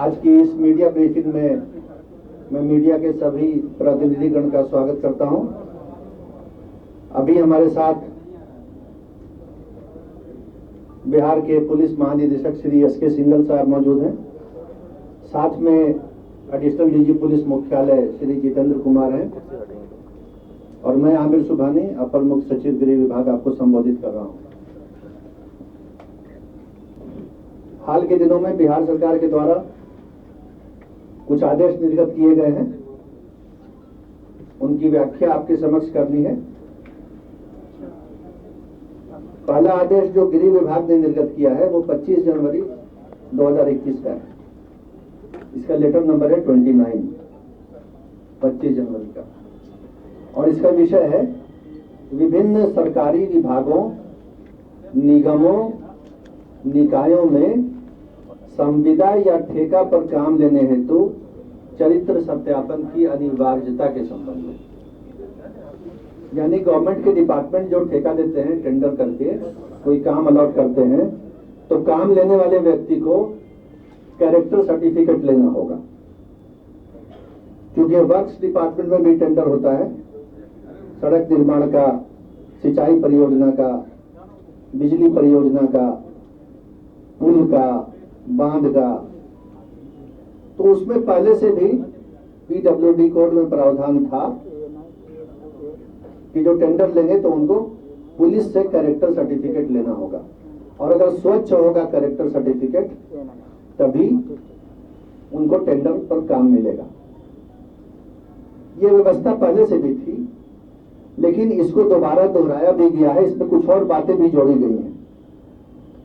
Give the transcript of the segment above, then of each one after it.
आज की इस मीडिया ब्रीफिंग में मैं मीडिया के सभी प्रतिनिधिगण का स्वागत करता हूं। अभी हमारे साथ बिहार के पुलिस महानिदेशक श्री एस.के. सिंघल साहब मौजूद हैं। साथ में एडिशनल डीजी पुलिस मुख्यालय श्री जितेंद्र कुमार हैं और मैं आमिर सुभानी, अपर मुख्य सचिव गृह विभाग, आपको संबोधित कर रहा हूं। हाल के दिनों में बिहार सरकार के द्वारा कुछ आदेश निर्गत किए गए हैं, उनकी व्याख्या आपके समक्ष करनी है। पहला आदेश जो गृह विभाग ने निर्गत किया है वो 25 जनवरी 2021 का है। इसका लेटर नंबर है 29, 25 जनवरी का, और इसका विषय है विभिन्न सरकारी विभागों, निगमों, निकायों में संविदा या ठेका पर काम लेने हेतु चरित्र सत्यापन की अनिवार्यता के संबंध में। यानी गवर्नमेंट के डिपार्टमेंट जो ठेका देते हैं, टेंडर करके कोई काम अलॉट करते हैं, तो काम लेने वाले व्यक्ति को कैरेक्टर सर्टिफिकेट लेना होगा। क्योंकि वर्क्स डिपार्टमेंट में भी टेंडर होता है, सड़क निर्माण का, सिंचाई परियोजना का, बिजली परियोजना का, पुल का, बांध का, तो उसमें पहले से भी पीडब्ल्यूडी कोड में प्रावधान था कि जो टेंडर लेंगे तो उनको पुलिस से कैरेक्टर सर्टिफिकेट लेना होगा, और अगर स्वच्छ होगा कैरेक्टर सर्टिफिकेट तभी उनको टेंडर पर काम मिलेगा। ये व्यवस्था पहले से भी थी, लेकिन इसको दोबारा दोहराया भी गया है। इसमें कुछ और बातें भी जोड़ी गई हैं।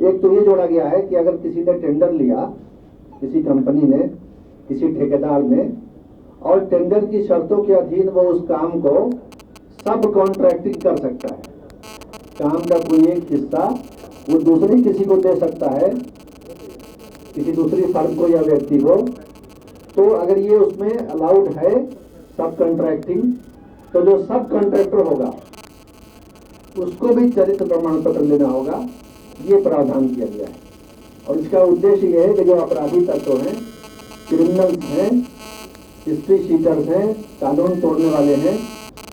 एक तो ये जोड़ा गया है कि अगर किसी ने टेंडर लिया, किसी कंपनी ने, किसी ठेकेदार ने, और टेंडर की शर्तों के अधीन वो उस काम को सब कॉन्ट्रैक्टिंग कर सकता है, काम का कोई एक हिस्सा वो दूसरी किसी को दे सकता है, किसी दूसरी फर्म को या व्यक्ति को, तो अगर ये उसमें अलाउड है सब कॉन्ट्रैक्टिंग, तो जो सब कॉन्ट्रैक्टर होगा उसको भी चरित्र प्रमाण पत्र लेना होगा। ये प्रावधान किया गया है, और इसका उद्देश्य यह है कि जो अपराधी तत्व हैं, क्रिमिनल्स हैं, हिस्ट्री शीटर्स हैं, कानून तोड़ने वाले हैं,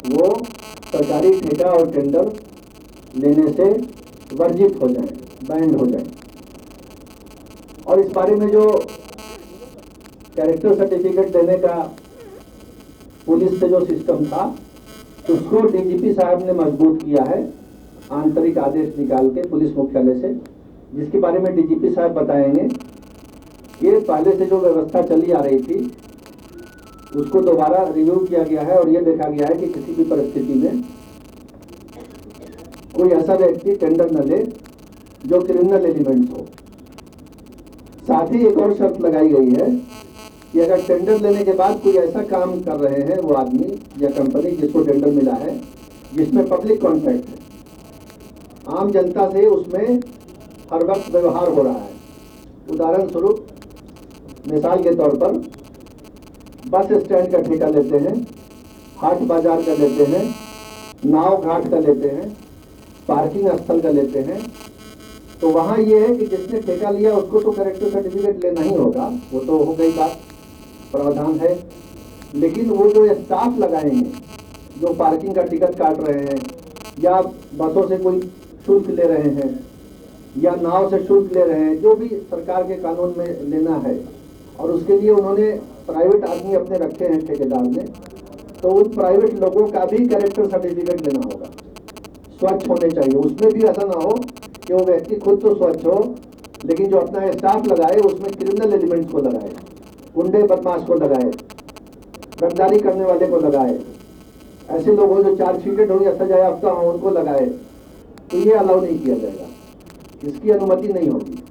वो सरकारी ठेका और टेंडर लेने से वर्जित हो जाएं, बैंड हो जाएं। और इस बारे में जो कैरेक्टर सर्टिफिकेट देने का पुलिस से जो सिस्टम था, उसको डीजीपी साहब ने मजबूत किया है आंतरिक आदेश निकाल के पुलिस मुख्यालय से, जिसके बारे में डीजीपी साहब बताएंगे। ये पहले से जो व्यवस्था चली आ रही थी उसको दोबारा रिव्यू किया गया है, और ये देखा गया है कि किसी भी परिस्थिति में कोई ऐसा व्यक्ति टेंडर न ले जो क्रिमिनल एलिमेंट्स हो। साथ ही एक और शर्त लगाई गई है कि अगर टेंडर लेने के बाद कोई ऐसा काम कर रहे हैं वो आदमी या कंपनी जिसको टेंडर मिला है जिसमें पब्लिक कॉन्ट्रैक्ट है, आम जनता से उसमें हर वक्त व्यवहार हो रहा है। उदाहरण स्वरूप, मिसाल के तौर पर बस स्टैंड का ठेका लेते हैं, हाट बाजार का लेते हैं, नाव घाट का लेते हैं, पार्किंग स्थल का लेते हैं, तो वहाँ ये है कि जिसने ठेका लिया उसको तो कैरेक्टर सर्टिफिकेट लेना ही होगा, वो तो हो गई बात, प्रावधान है। लेकिन वो जो स्टाफ लगाएंगे, जो पार्किंग का टिकट काट रहे हैं, या बसों से कोई शुल्क ले रहे हैं, या नाव से शुल्क ले रहे हैं, जो भी सरकार के कानून में लेना है, और उसके लिए उन्होंने प्राइवेट आदमी अपने रखे हैं ठेकेदार ने, तो उन प्राइवेट लोगों का भी कैरेक्टर सर्टिफिकेट लेना होगा। स्वच्छ होने चाहिए, उसमें भी ऐसा ना हो कि वो व्यक्ति खुद तो स्वच्छ हो, लेकिन जो अपना स्टाफ लगाए उसमें क्रिमिनल एलिमेंट्स को लगाए, गुंडे बदमाश को लगाए, रंगदारी करने वाले को लगाए, ऐसे लोग हो जो चार्जशीटेड हो या सजा याफ्ता हो उनको लगाए, तो ये अलाउ नहीं किया जाएगा, इसकी अनुमति नहीं होगी।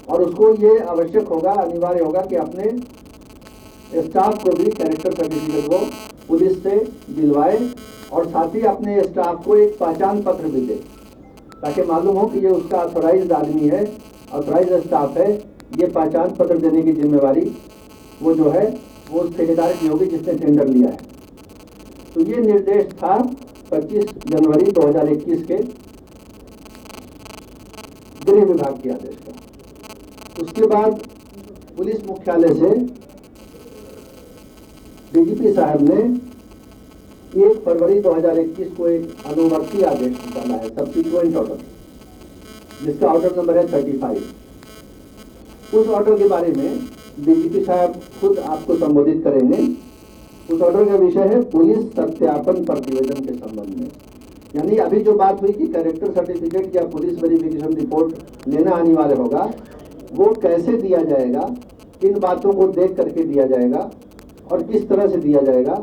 और उसको ये आवश्यक होगा, अनिवार्य होगा कि अपने स्टाफ को भी कैरेक्टर सर्टिफिकेट को पुलिस से दिलवाए, और साथ ही अपने स्टाफ को एक पहचान पत्र भी दे, ताकि मालूम हो कि ये उसका ऑथोराइज्ड आदमी है, ऑथोराइज्ड स्टाफ है। ये पहचान पत्र देने की जिम्मेवारी वो जो है वो उस ठेकेदार की होगी जिसने टेंडर लिया है। तो ये निर्देश था 25 जनवरी 2021 के गृह विभाग के आदेश का। उसके बाद पुलिस मुख्यालय से डीजीपी साहब ने 1 फरवरी 2021 को एक अनुवर्ती आदेश निकाला है, सब्सिक्वेंट ऑर्डर, जिसका ऑर्डर नंबर है 35। उस ऑर्डर के बारे में डीजीपी साहब खुद आपको संबोधित करेंगे। उस ऑर्डर का विषय है पुलिस सत्यापन प्रतिवेदन के संबंध में। यानी अभी जो बात हुई कि कैरेक्टर सर्टिफिकेट या पुलिस वेरिफिकेशन रिपोर्ट लेना अनिवार्य होगा, वो कैसे दिया जाएगा, किन बातों को देख करके दिया जाएगा और किस तरह से दिया जाएगा,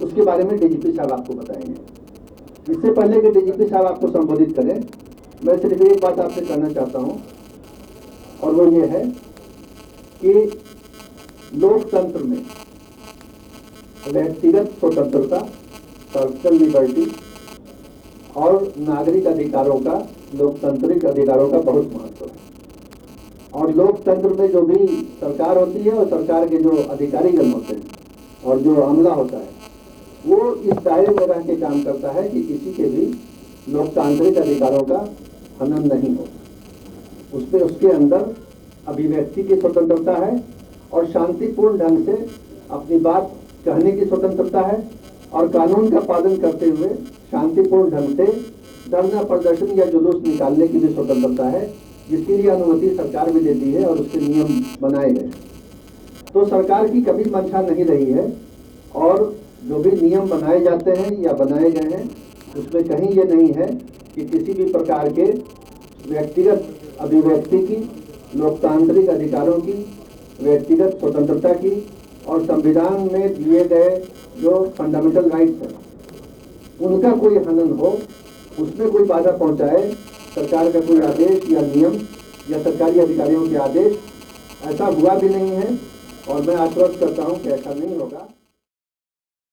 उसके बारे में डीजीपी साहब आपको बताएंगे। इससे पहले कि डीजीपी साहब आपको संबोधित करें, मैं सिर्फ एक बात आपसे कहना चाहता हूं, और वो ये है कि लोकतंत्र में व्यक्तिगत स्वतंत्रता, पर्सनल लिबर्टी और नागरिक अधिकारों का, लोकतांत्रिक अधिकारों का बहुत महत्व है। और लोकतंत्र में जो भी सरकार होती है और सरकार के जो अधिकारीगण होते हैं और जो अमला होता है, वो इस दायरे में रह के काम करता है कि किसी के भी लोकतांत्रिक अधिकारों का हनन नहीं हो। उसमें उसके अंदर अभिव्यक्ति की स्वतंत्रता है और शांतिपूर्ण ढंग से अपनी बात कहने की स्वतंत्रता है और कानून का पालन करते हुए शांतिपूर्ण ढंग से धरना, प्रदर्शन या जुलूस निकालने की भी स्वतंत्रता है, जिसके लिए अनुमति सरकार भी देती है और उसके नियम बनाए गए। तो सरकार की कभी मंशा नहीं रही है और जो भी नियम बनाए जाते हैं या बनाए गए हैं, उसमें कहीं ये नहीं है कि किसी भी प्रकार के व्यक्तिगत अभिव्यक्ति की, लोकतांत्रिक अधिकारों की, व्यक्तिगत स्वतंत्रता की और संविधान में दिए गए जो फंडामेंटल राइट्स हैं, उनका कोई हनन हो, उसमें कोई बाधा पहुंचाए सरकार का कोई आदेश या नियम या सरकारी अधिकारियों के आदेश, ऐसा हुआ भी नहीं है और मैं आश्वस्त करता हूं कि ऐसा नहीं होगा।